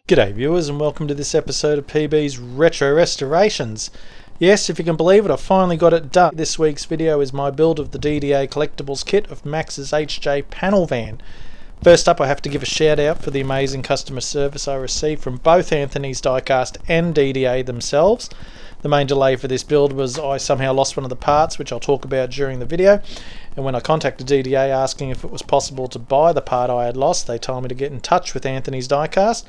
G'day viewers and welcome to this episode of PB's Retro Restorations. Yes, if you can believe it, I finally got it done. This week's video is my build of the DDA collectibles kit of Max's HJ panel van. First up, I have to give a shout out for the amazing customer service I received from both Anthony's Diecast and DDA themselves. The main delay for this build was I somehow lost one of the parts, which I'll talk about during the video. And when I contacted DDA asking if it was possible to buy the part I had lost, they told me to get in touch with Anthony's Diecast.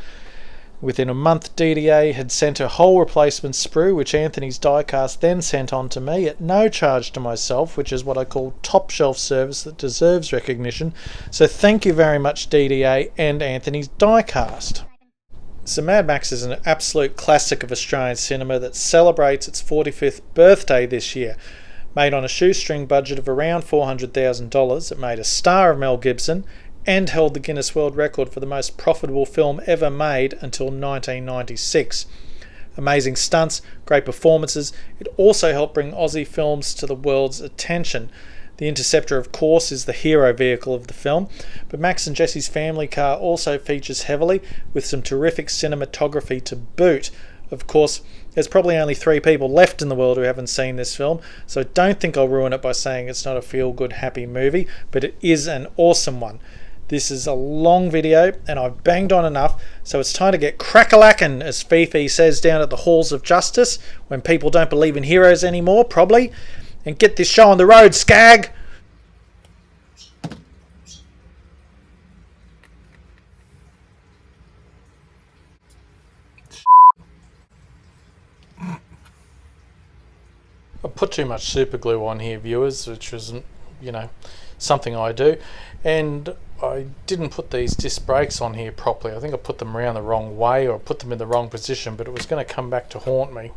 Within a month, DDA had sent a whole replacement sprue, which Anthony's Diecast then sent on to me at no charge to myself, which is what I call top shelf service that deserves recognition. So thank you very much, DDA and Anthony's Diecast. So Mad Max is an absolute classic of Australian cinema that celebrates its 45th birthday this year. Made on a shoestring budget of around $400,000, it made a star of Mel Gibson and held the Guinness World Record for the most profitable film ever made until 1996. Amazing stunts, great performances. It also helped bring Aussie films to the world's attention. The Interceptor, of course, is the hero vehicle of the film, but Max and Jesse's family car also features heavily, with some terrific cinematography to boot. Of course, there's probably only 3 people left in the world who haven't seen this film, so don't think I'll ruin it by saying it's not a feel-good, happy movie, but it is an awesome one. This is a long video and I've banged on enough, so it's time to get crack-a-lackin', as Fifi says down at the Halls of Justice, when people don't believe in heroes anymore, probably, and get this show on the road, skag! I put too much super glue on here, viewers, which isn't, something I do, and I didn't put these disc brakes on here properly. I think I put them around the wrong way or put them in the wrong position, but it was going to come back to haunt me.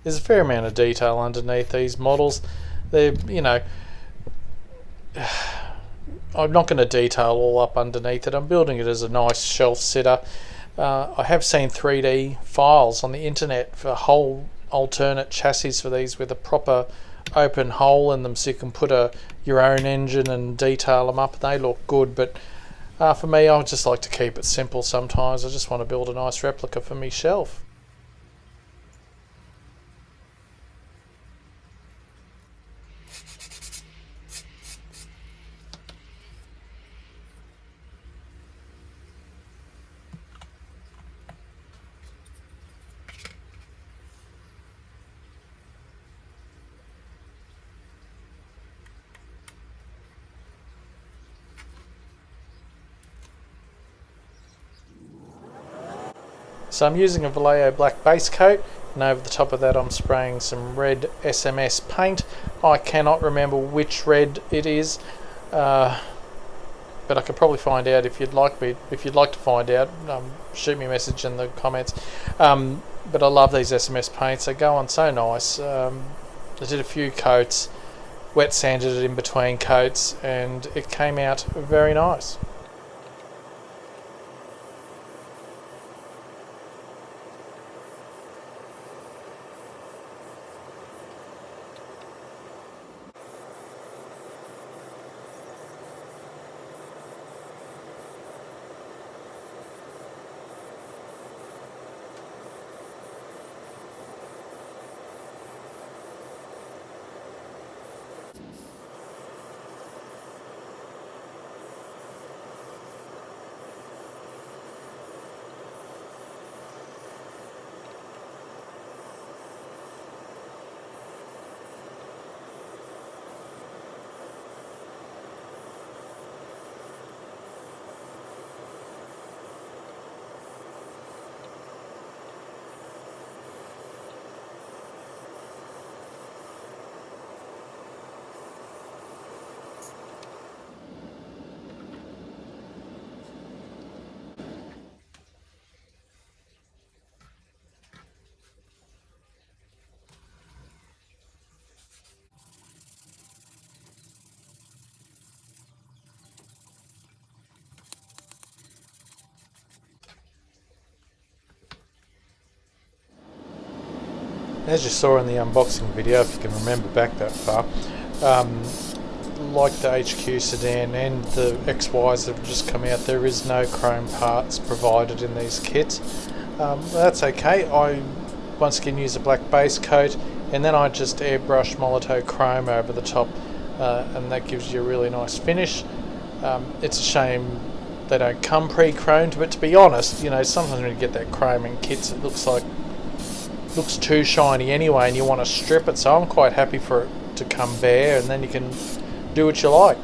There's a fair amount of detail underneath these models. They're, I'm not going to detail all up underneath it. I'm building it as a nice shelf sitter. I have seen 3D files on the internet for whole alternate chassis for these with a proper open hole in them, so you can put your own engine and detail them up. They look good, but for me, I just like to keep it simple sometimes. I just want to build a nice replica for me shelf. So I'm using a Vallejo black base coat, and over the top of that I'm spraying some red SMS paint. I cannot remember which red it is, but I could probably find out if you'd like to find out. Shoot me a message in the comments. But I love these SMS paints. They go on so nice. I did a few coats, wet sanded it in between coats, and it came out very nice. As you saw in the unboxing video, if you can remember back that far, like the HQ sedan and the XYs that have just come out, there is no chrome parts provided in these kits. That's okay. I once again use a black base coat, and then I just airbrush Molotow chrome over the top, and that gives you a really nice finish. It's a shame they don't come pre-chromed, but to be honest, sometimes when you get that chrome in kits, it looks too shiny anyway, and you want to strip it, so I'm quite happy for it to come bare, and then you can do what you like.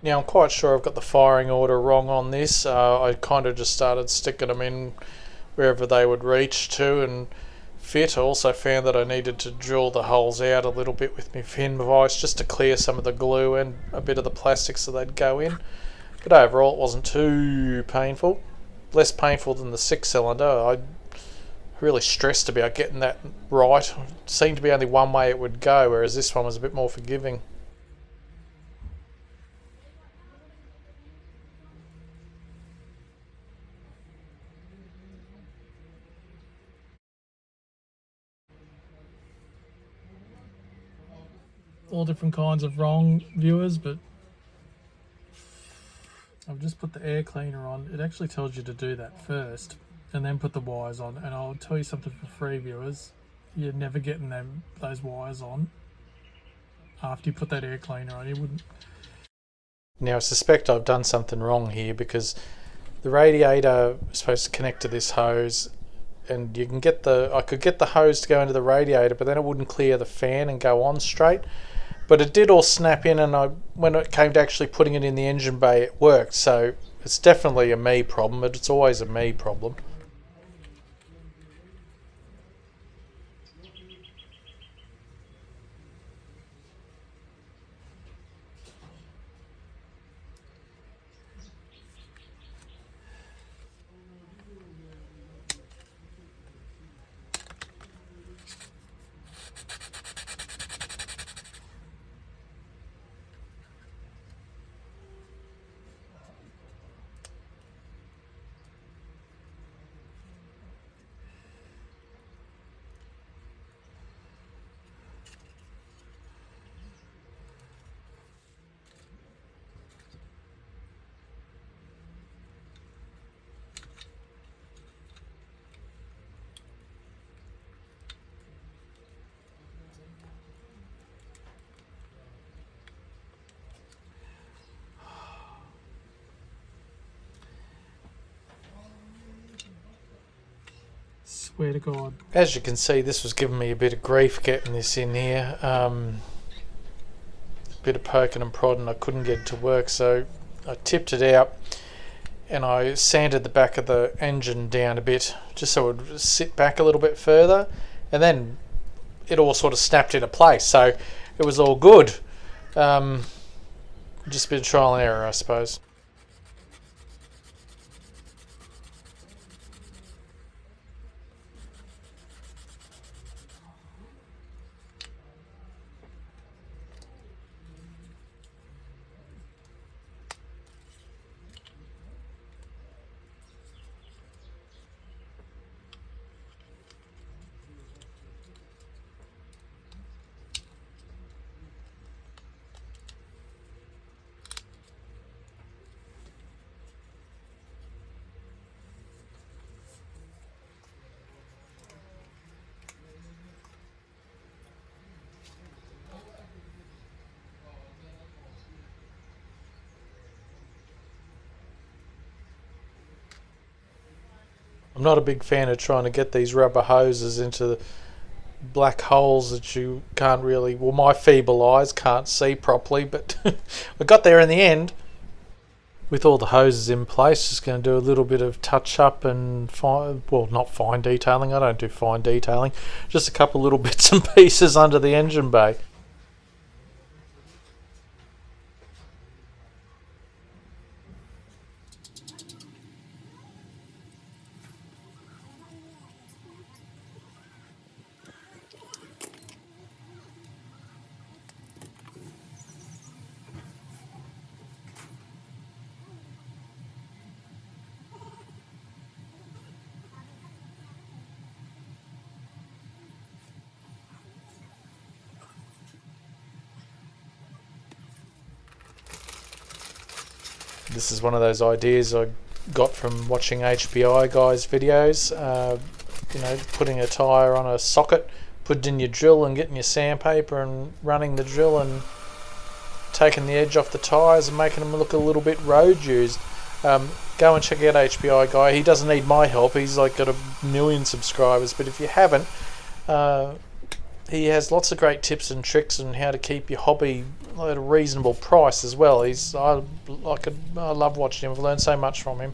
Now I'm quite sure I've got the firing order wrong on this. I kind of just started sticking them in wherever they would reach to and fit. I also found that I needed to drill the holes out a little bit with my fin vise just to clear some of the glue and a bit of the plastic so they'd go in. But overall it wasn't too painful. Less painful than the 6-cylinder. I really stressed about getting that right. It seemed to be only one way it would go, whereas this one was a bit more forgiving. All different kinds of wrong, viewers, but I've just put the air cleaner on. It actually tells you to do that first and then put the wires on. And I'll tell you something for free, viewers. You're never getting those wires on after you put that air cleaner on. You wouldn't. Now I suspect I've done something wrong here because the radiator is supposed to connect to this hose, and you can get I could get the hose to go into the radiator, but then it wouldn't clear the fan and go on straight. But it did all snap in, and when it came to actually putting it in the engine bay, it worked. So it's definitely a me problem, but it's always a me problem. Swear to God. As you can see, this was giving me a bit of grief getting this in here. A bit of poking and prodding, I couldn't get it to work, so I tipped it out and I sanded the back of the engine down a bit just so it would sit back a little bit further, and then it all sort of snapped into place, so it was all good. Just a bit of trial and error, I suppose. I'm not a big fan of trying to get these rubber hoses into black holes that you can't really, well, my feeble eyes can't see properly, but I got there in the end. With all the hoses in place, just going to do a little bit of touch up and not fine detailing, I don't do fine detailing, just a couple little bits and pieces under the engine bay. This is one of those ideas I got from watching HPI guys' videos. Putting a tyre on a socket, putting in your drill and getting your sandpaper and running the drill and taking the edge off the tyres and making them look a little bit road used. Go and check out HPI guy. He doesn't need my help. He's got 1 million subscribers. But if you haven't, he has lots of great tips and tricks on how to keep your hobby at a reasonable price as well. I love watching him. I've learned so much from him.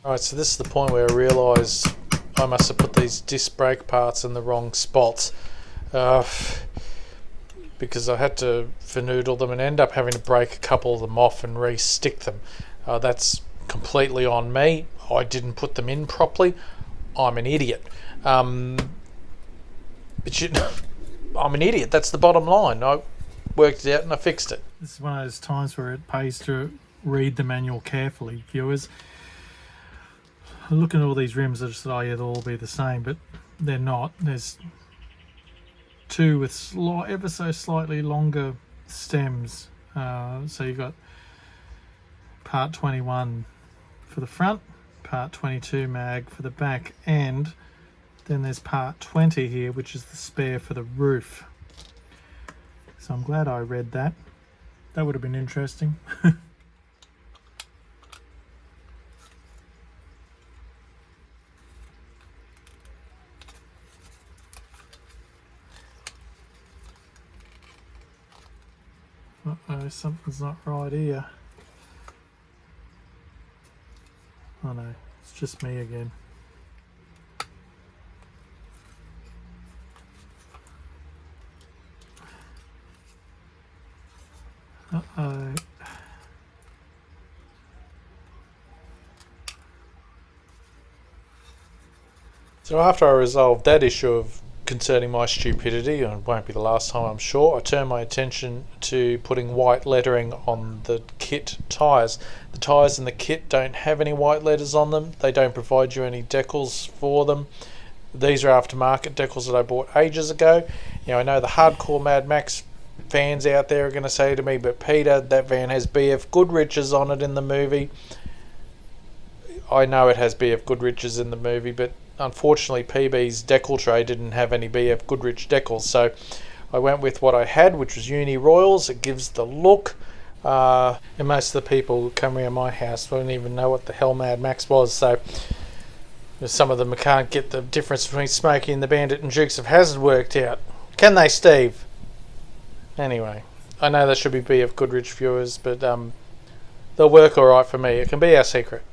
Alright, so this is the point where I realised I must have put these disc brake parts in the wrong spots, because I had to finoodle them and end up having to break a couple of them off and re-stick them. That's completely on me. I didn't put them in properly. I'm an idiot. I'm an idiot. That's the bottom line. I worked it out and I fixed it. This is one of those times where it pays to read the manual carefully, viewers. Looking at all these rims, I just thought, oh yeah, they'll all be the same, but they're not. There's two with ever so slightly longer stems. So you've got part 21 for the front, part 22 mag for the back, and then there's part 20 here, which is the spare for the roof. So I'm glad I read that. That would have been interesting. Uh-oh, something's not right here. Oh no, it's just me again. Uh-oh. So after I resolved that issue of concerning my stupidity, and it won't be the last time I'm sure, I turned my attention to putting white lettering on the kit tyres. The tyres in the kit don't have any white letters on them. They don't provide you any decals for them. These are aftermarket decals that I bought ages ago. I know the hardcore Mad Max fans out there are going to say to me, but Peter, that van has BF Goodrich's on it in the movie. I know it has BF Goodrich's in the movie, but unfortunately PB's decal tray didn't have any BF Goodrich decals, so I went with what I had, which was Uni Royals. It gives the look, and most of the people who come around my house don't even know what the hell Mad Max was, so some of them can't get the difference between Smokey and the Bandit and Dukes of Hazzard worked out. Can they, Steve? Anyway, I know there should be BF Goodrich viewers, but they'll work alright for me. It can be our secret.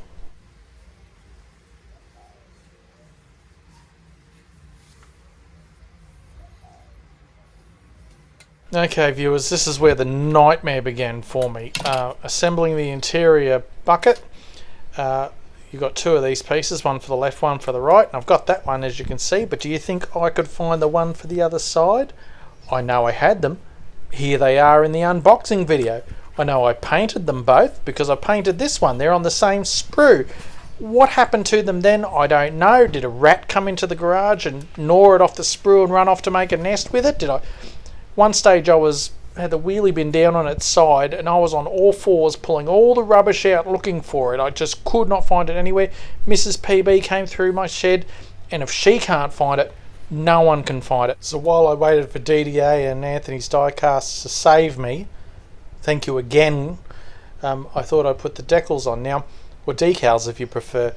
Okay viewers, this is where the nightmare began for me. Assembling the interior bucket. You've got two of these pieces, one for the left, one for the right, and I've got that one as you can see, but do you think I could find the one for the other side? I know I had them. Here they are in the unboxing video. I know I painted them both because I painted this one. They're on the same sprue. What happened to them then? I don't know. Did a rat come into the garage and gnaw it off the sprue and run off to make a nest with it? One stage I had the wheelie bin down on its side and I was on all fours pulling all the rubbish out looking for it. I just could not find it anywhere. Mrs. PB came through my shed, and if she can't find it, no one can find it. So while I waited for DDA and Anthony's Diecasts to save me, thank you again, I thought I'd put the decals on now, or decals if you prefer.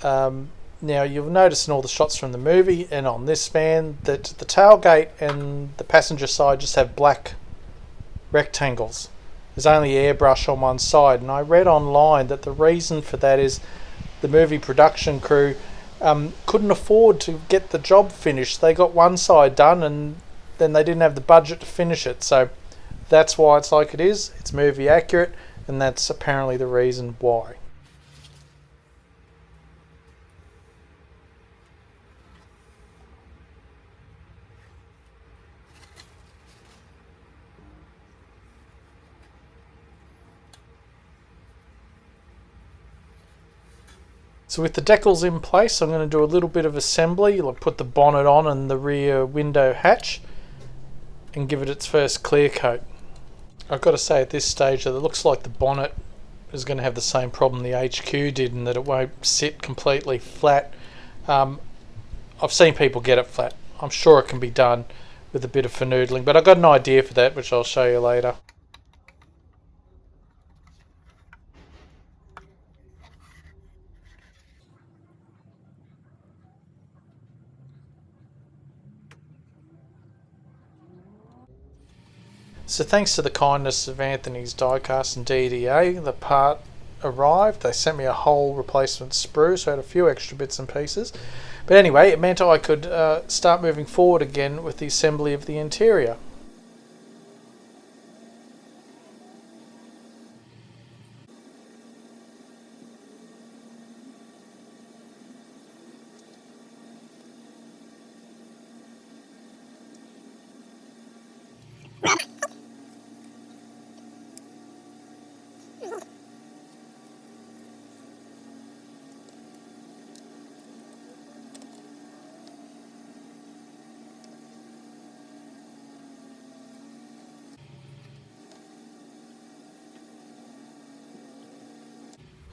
Now you'll notice in all the shots from the movie and on this van that the tailgate and the passenger side just have black rectangles. There's only airbrush on one side, and I read online that the reason for that is the movie production crew couldn't afford to get the job finished. They got one side done and then they didn't have the budget to finish it, so that's why it's like it is. It's movie accurate, and that's apparently the reason why. So with the decals in place, I'm going to do a little bit of assembly. I'll put the bonnet on and the rear window hatch and give it its first clear coat. I've got to say at this stage that it looks like the bonnet is going to have the same problem the HQ did, in that it won't sit completely flat. I've seen people get it flat. I'm sure it can be done with a bit of finoodling, but I've got an idea for that which I'll show you later. So thanks to the kindness of Anthony's Diecast and DDA, the part arrived. They sent me a whole replacement sprue, so I had a few extra bits and pieces. But anyway, it meant I could start moving forward again with the assembly of the interior.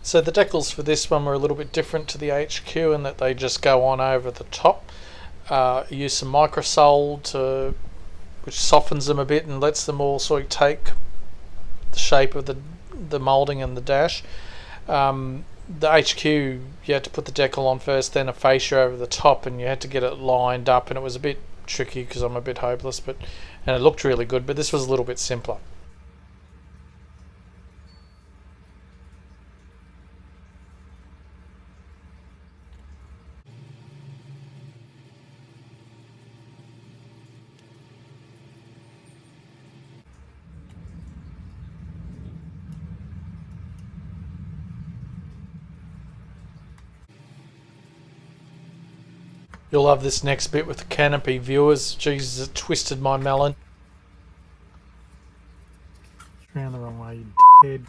So the decals for this one were a little bit different to the HQ in that they just go on over the top. Use some microsol which softens them a bit and lets them all sort of take the shape of the moulding and the dash. The HQ, you had to put the decal on first, then a fascia over the top, and you had to get it lined up, and it was a bit tricky because I'm a bit hopeless, and it looked really good, but this was a little bit simpler. You'll love this next bit with the canopy, viewers. Jesus, it twisted my melon. Round the wrong way, you dickhead.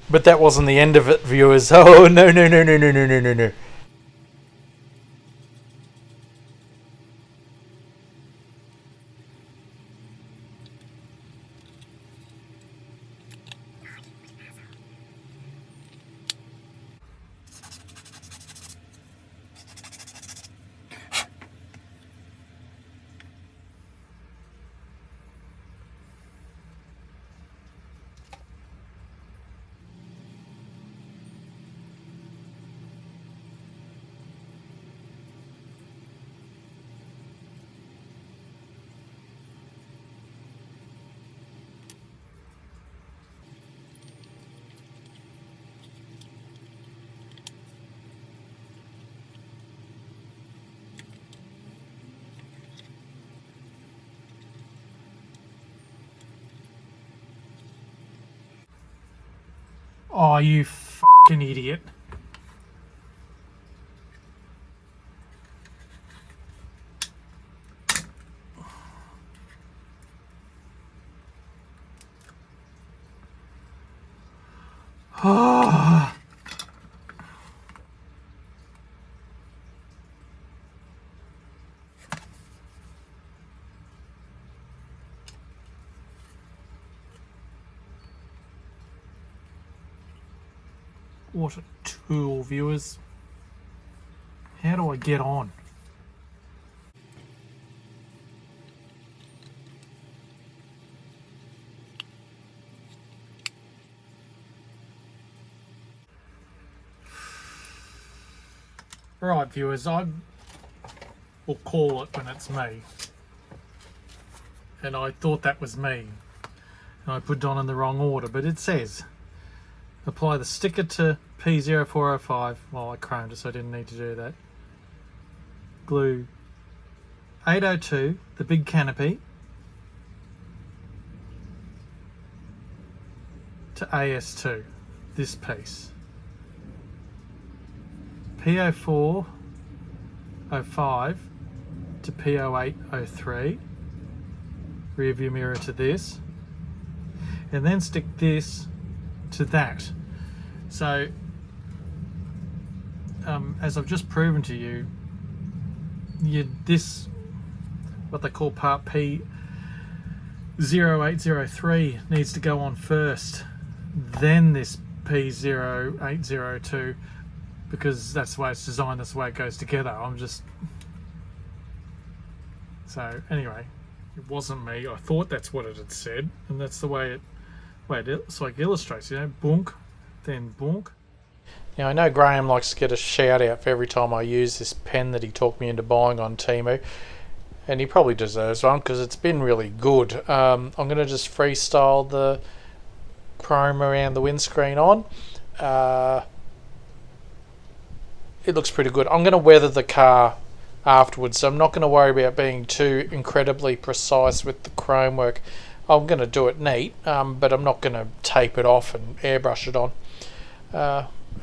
But that wasn't the end of it, viewers. Oh, no, no, no, no, no, no, no, no, no. Oh, you fucking idiot. Ah. What a tool, viewers. How do I get on? Right, viewers, I will call it when it's me. And I thought that was me. And I put it on in the wrong order, but it says apply the sticker to P0405. Well, I chromed it, so I didn't need to do that. Glue 802, the big canopy, to AS2, this piece. P0405 to P0803, rear view mirror to this, and then stick this to that. So as I've just proven to you, this, what they call part P0803, needs to go on first, then this P0802, because that's the way it's designed, that's the way it goes together. So anyway, it wasn't me. I thought that's what it had said, and that's the way it illustrates, boonk, then boonk. Now, I know Graham likes to get a shout out for every time I use this pen that he talked me into buying on Temu. and he probably deserves one because it's been really good. I'm going to just freestyle the chrome around the windscreen on. It looks pretty good. I'm going to weather the car afterwards, so I'm not going to worry about being too incredibly precise with the chrome work. I'm going to do it neat, but I'm not going to tape it off and airbrush it on.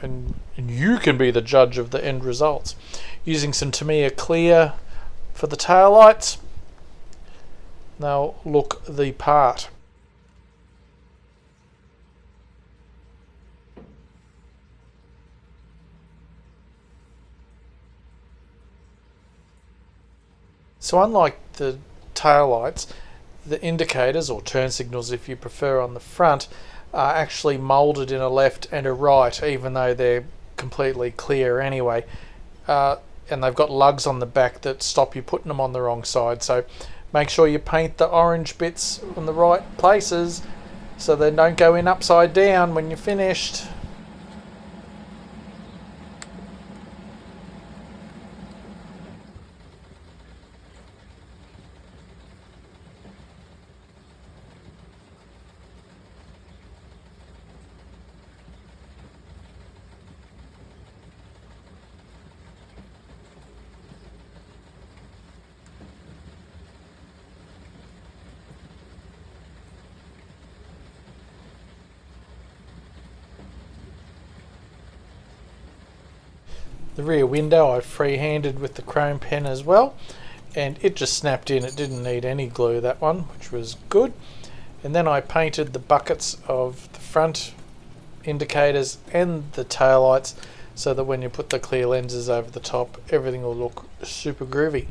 And you can be the judge of the end results. Using some Tamiya Clear for the tail lights, they'll look the part. So unlike the tail lights, the indicators, or turn signals if you prefer, on the front are actually moulded in a left and a right, even though they're completely clear anyway. And they've got lugs on the back that stop you putting them on the wrong side. So make sure you paint the orange bits in the right places so they don't go in upside down when you're finished. The rear window I free-handed with the chrome pen as well, and it just snapped in. It didn't need any glue, that one, which was good. And then I painted the buckets of the front indicators and the taillights so that when you put the clear lenses over the top, everything will look super groovy.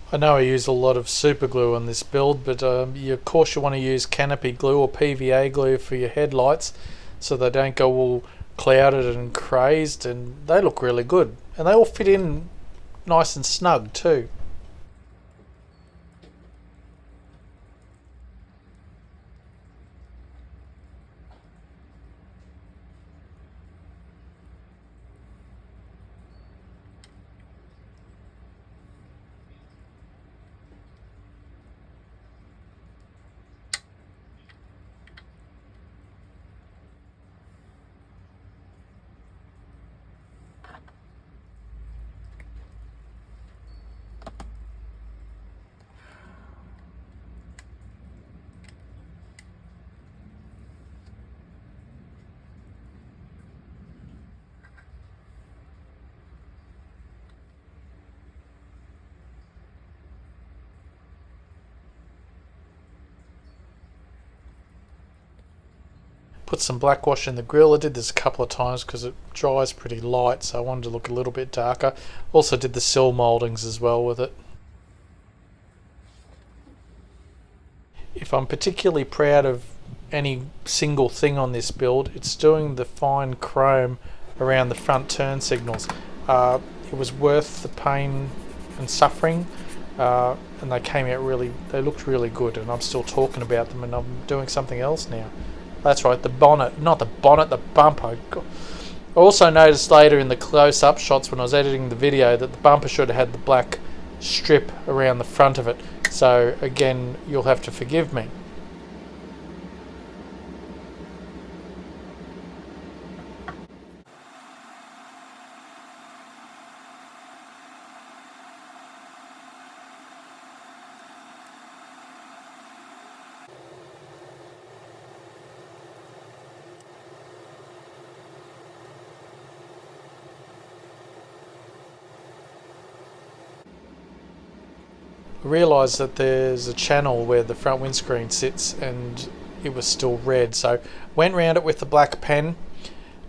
I know I use a lot of super glue on this build, but of course you want to use canopy glue or PVA glue for your headlights so they don't go all clouded and crazed, and they look really good. And they all fit in nice and snug too. Put some black wash in the grill. I did this a couple of times because it dries pretty light, so I wanted to look a little bit darker. Also did the sill mouldings as well with it. If I'm particularly proud of any single thing on this build, it's doing the fine chrome around the front turn signals. it was worth the pain and suffering, and they came out they looked really good, and I'm still talking about them, and I'm doing something else now. That's right, the bonnet, not the bonnet, the bumper. I also noticed later in the close-up shots when I was editing the video that the bumper should have had the black strip around the front of it, so again, you'll have to forgive me. I realised that there's a channel where the front windscreen sits and it was still red, so went round it with the black pen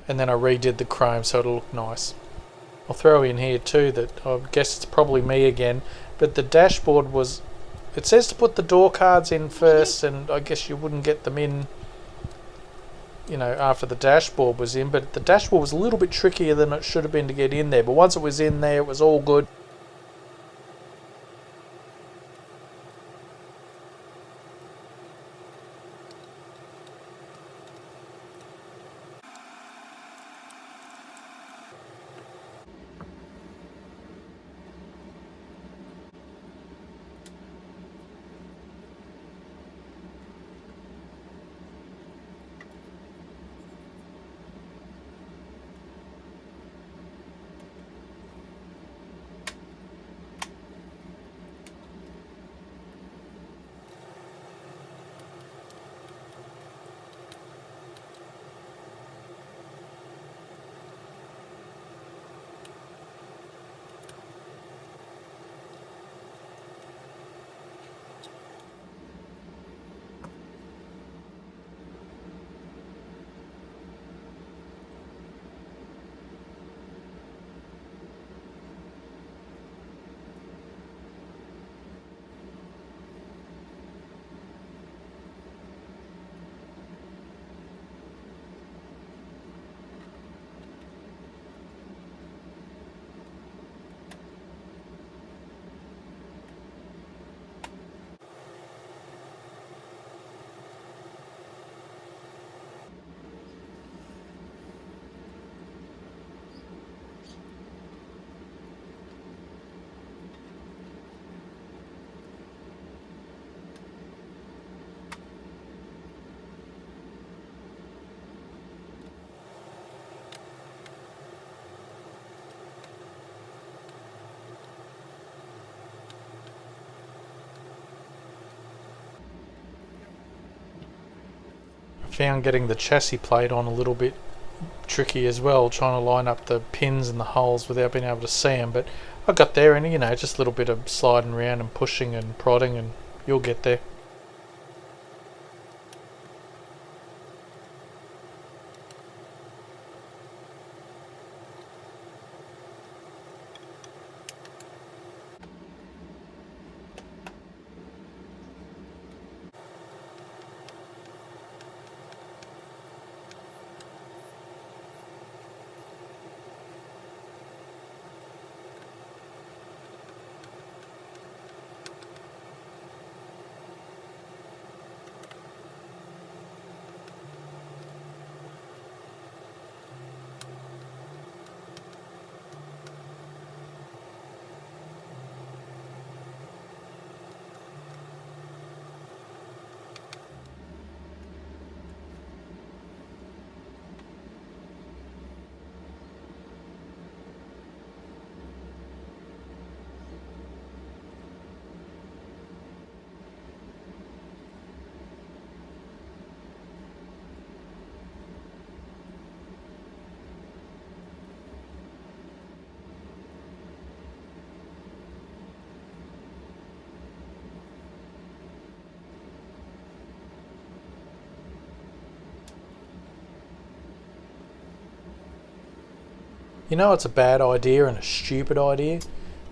and then I redid the chrome so it'll look nice. I'll throw in here too that I guess it's probably me again, but the dashboard was, it says to put the door cards in first, and I guess you wouldn't get them in, you know, after the dashboard was in, but the dashboard was a little bit trickier than it should have been to get in there, but once it was in there it was all good. Found getting the chassis plate on a little bit tricky as well, trying to line up the pins and the holes without being able to see them, but I got there, and you know, just a little bit of sliding around and pushing and prodding and you'll get there. You know it's a bad idea and a stupid idea?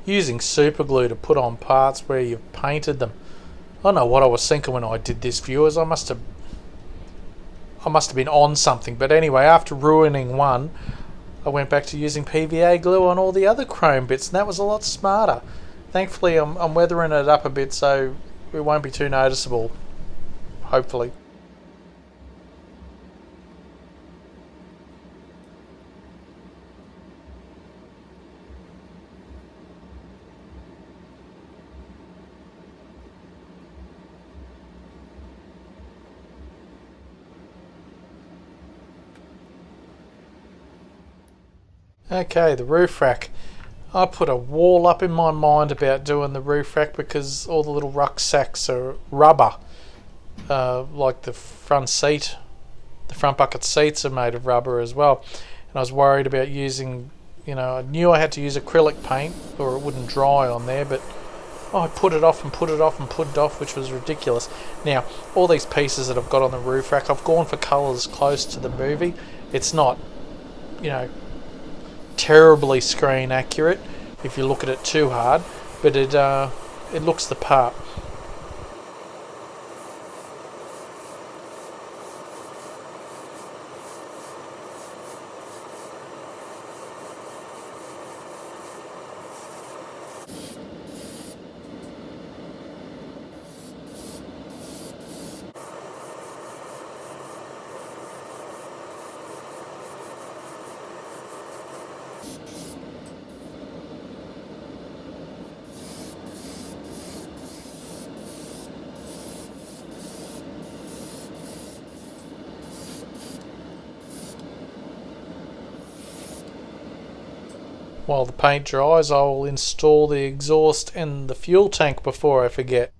Using super glue to put on parts where you've painted them. I don't know what I was thinking when I did this, viewers. I must have been on something. But anyway, after ruining one, I went back to using PVA glue on all the other chrome bits, and that was a lot smarter. Thankfully, I'm weathering it up a bit, so it won't be too noticeable, hopefully. Okay, the roof rack. I put a wall up in my mind about doing the roof rack because all the little rucksacks are rubber, like the front seat. The front bucket seats are made of rubber as well. And I was worried about using, I knew I had to use acrylic paint or it wouldn't dry on there, but I put it off and put it off and put it off, which was ridiculous. Now, all these pieces that I've got on the roof rack, I've gone for colours close to the movie. It's not, you know, terribly screen accurate if you look at it too hard, but it looks the part. While the paint dries, I will install the exhaust and the fuel tank before I forget.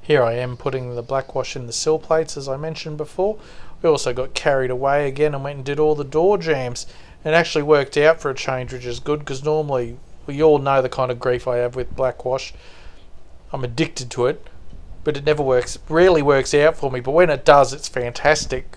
Here I am putting the black wash in the sill plates as I mentioned before. We also got carried away again and went and did all the door jambs. It actually worked out for a change, which is good because normally, we all know the kind of grief I have with black wash. I'm addicted to it, but it never works, rarely works out for me, but when it does, it's fantastic.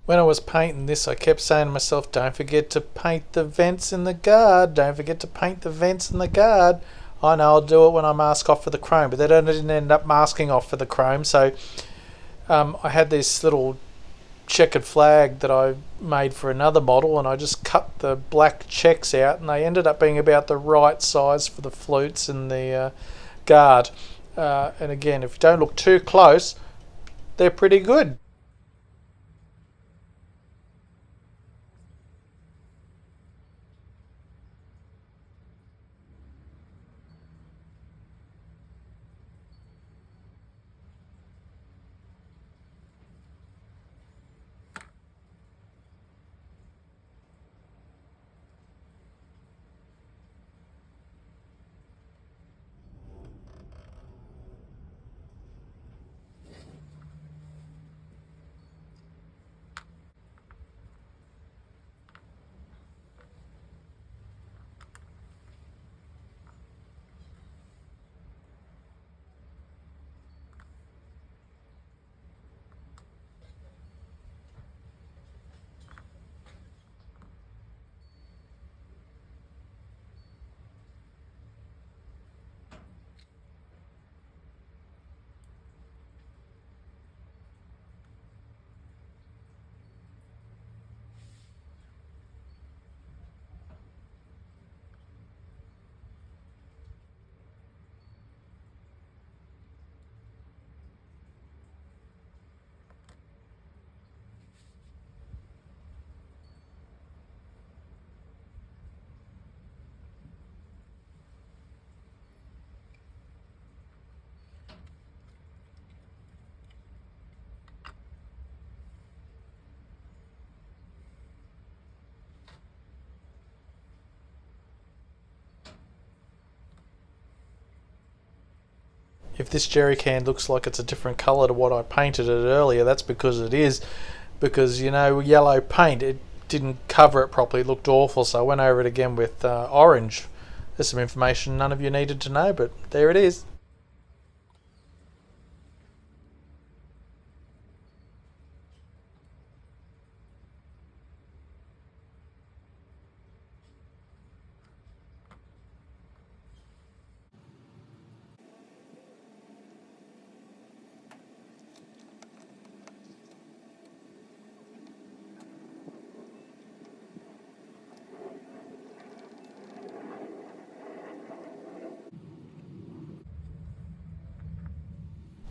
When I was painting this, I kept saying to myself, don't forget to paint the vents in the guard, don't forget to paint the vents in the guard. I know I'll do it when I mask off for the chrome, but they didn't end up masking off for the chrome, so I had this little checkered flag that I made for another model, and I just cut the black checks out, and they ended up being about the right size for the flutes and the guard. And again, if you don't look too close, they're pretty good. If this jerry can looks like it's a different colour to what I painted it earlier, that's because it is. Because, you know, yellow paint, it didn't cover it properly. It looked awful, so I went over it again with orange. There's some information none of you needed to know, but there it is.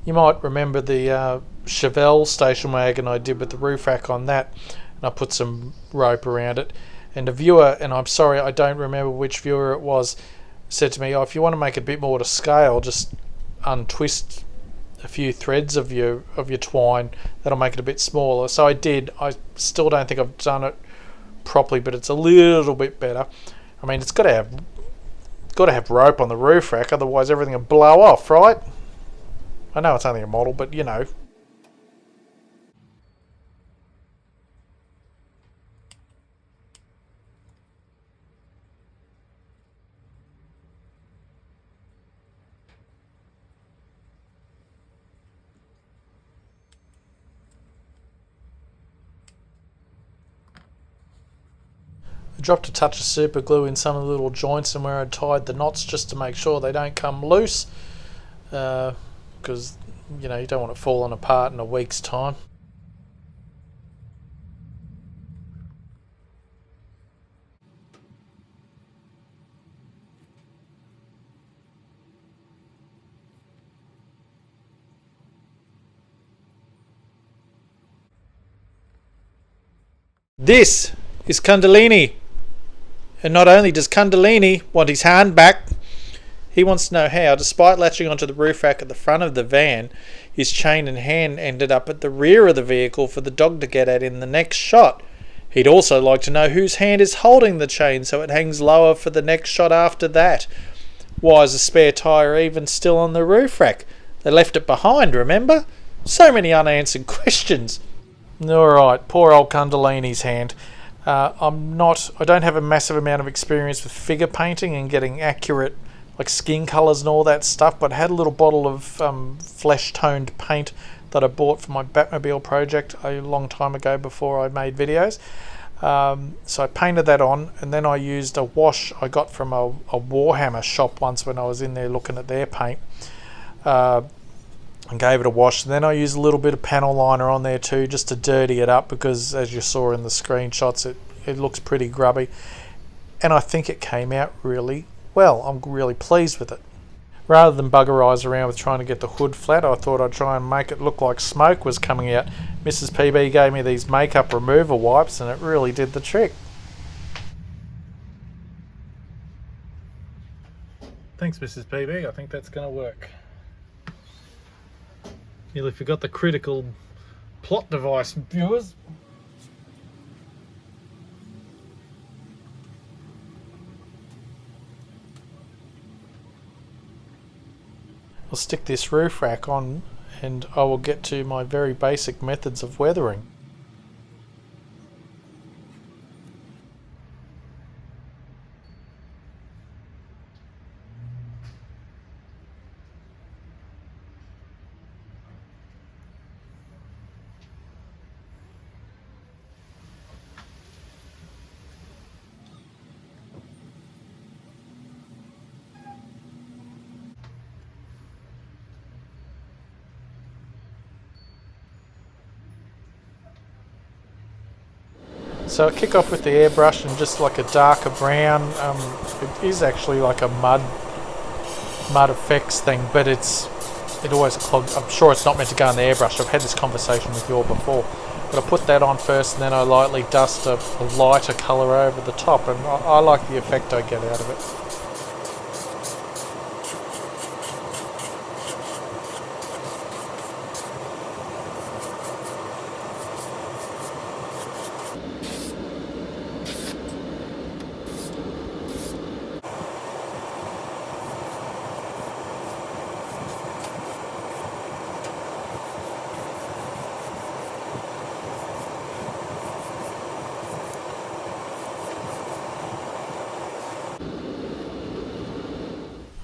You might remember the Chevelle station wagon I did with the roof rack on that, and I put some rope around it. And a viewer, and I'm sorry I don't remember which viewer it was, said to me, "Oh, if you want to make it a bit more to scale, just untwist a few threads of your twine. That'll make it a bit smaller." So I did. I still don't think I've done it properly, but it's a little bit better. I mean, it's got to have rope on the roof rack, otherwise everything will blow off, right? I know it's only a model, but you know. I dropped a touch of super glue in some of the little joints and where I tied the knots just to make sure they don't come loose. Because, you know, you don't want it falling apart in a week's time. This is Kundalini. And not only does Kundalini want his hand back, he wants to know how, despite latching onto the roof rack at the front of the van, his chain and hand ended up at the rear of the vehicle for the dog to get at in the next shot. He'd also like to know whose hand is holding the chain so it hangs lower for the next shot after that. Why is the spare tyre even still on the roof rack? They left it behind, remember? So many unanswered questions. Alright, poor old Kundalini's hand. I don't have a massive amount of experience with figure painting and getting accurate like skin colours and all that stuff, but I had a little bottle of flesh toned paint that I bought for my Batmobile project a long time ago before I made videos. So I painted that on, and then I used a wash I got from a Warhammer shop once when I was in there looking at their paint, and gave it a wash. And then I used a little bit of panel liner on there too, just to dirty it up, because as you saw in the screenshots, it looks pretty grubby, and I think it came out really well. I'm really pleased with it. Rather than bugger eyes around with trying to get the hood flat, I thought I'd try and make it look like smoke was coming out. Mrs. PB gave me these makeup remover wipes and it really did the trick. Thanks, Mrs. PB. I think that's going to work. Nearly forgot the critical plot device, viewers. I'll stick this roof rack on and I will get to my very basic methods of weathering. So I kick off with the airbrush and just like a darker brown. It is actually like a mud effects thing, but it always clogs. I'm sure it's not meant to go in the airbrush. I've had this conversation with you all before, but I put that on first and then I lightly dust a lighter colour over the top, and I like the effect I get out of it.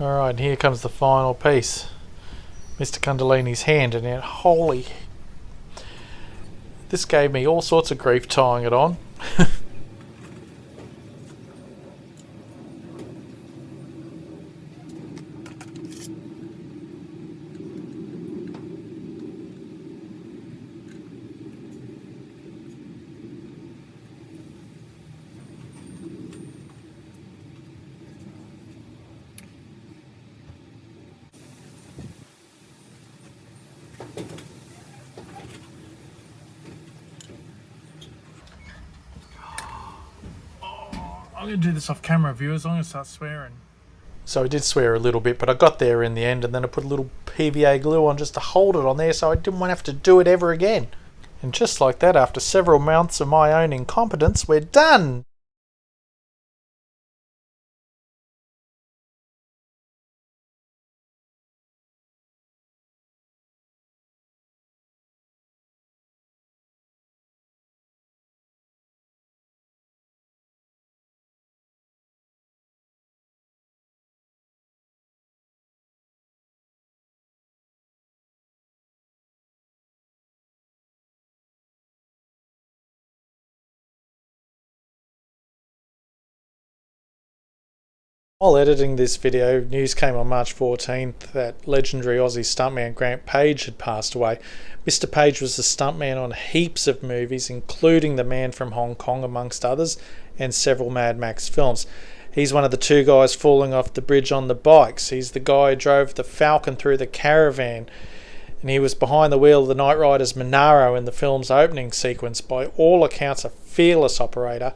Alright, here comes the final piece. Mr. Kundalini's hand, and now, holy... This gave me all sorts of grief tying it on. I'm going to do this off camera, viewers. I'm going to start swearing. So I did swear a little bit, but I got there in the end, and then I put a little PVA glue on just to hold it on there so I didn't want to have to do it ever again. And just like that, after several months of my own incompetence, we're done! While editing this video, news came on March 14th that legendary Aussie stuntman Grant Page had passed away. Mr. Page was a stuntman on heaps of movies, including The Man from Hong Kong amongst others, and several Mad Max films. He's one of the two guys falling off the bridge on the bikes. He's the guy who drove the Falcon through the caravan, and he was behind the wheel of the Knight Rider's Monaro in the film's opening sequence. By all accounts, a fearless operator,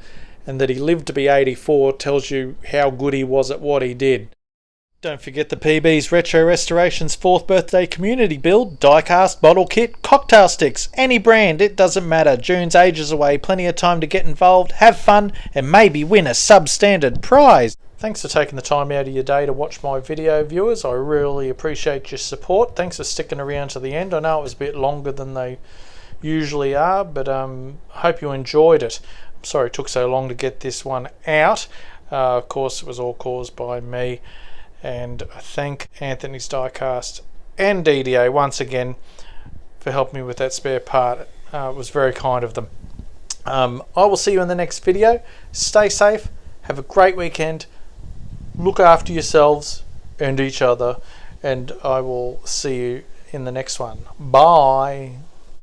and that he lived to be 84 tells you how good he was at what he did. Don't forget the PB's Retro Restorations 4th birthday community build, diecast, bottle kit, cocktail sticks, any brand, it doesn't matter. June's ages away, plenty of time to get involved, have fun, and maybe win a substandard prize. Thanks for taking the time out of your day to watch my video, viewers. I really appreciate your support. Thanks for sticking around to the end. I know it was a bit longer than they usually are, but I hope you enjoyed it. Sorry it took so long to get this one out. Of course, it was all caused by me. And I thank Anthony's Diecast and DDA once again for helping me with that spare part. It was very kind of them. I will see you in the next video. Stay safe. Have a great weekend. Look after yourselves and each other. And I will see you in the next one. Bye.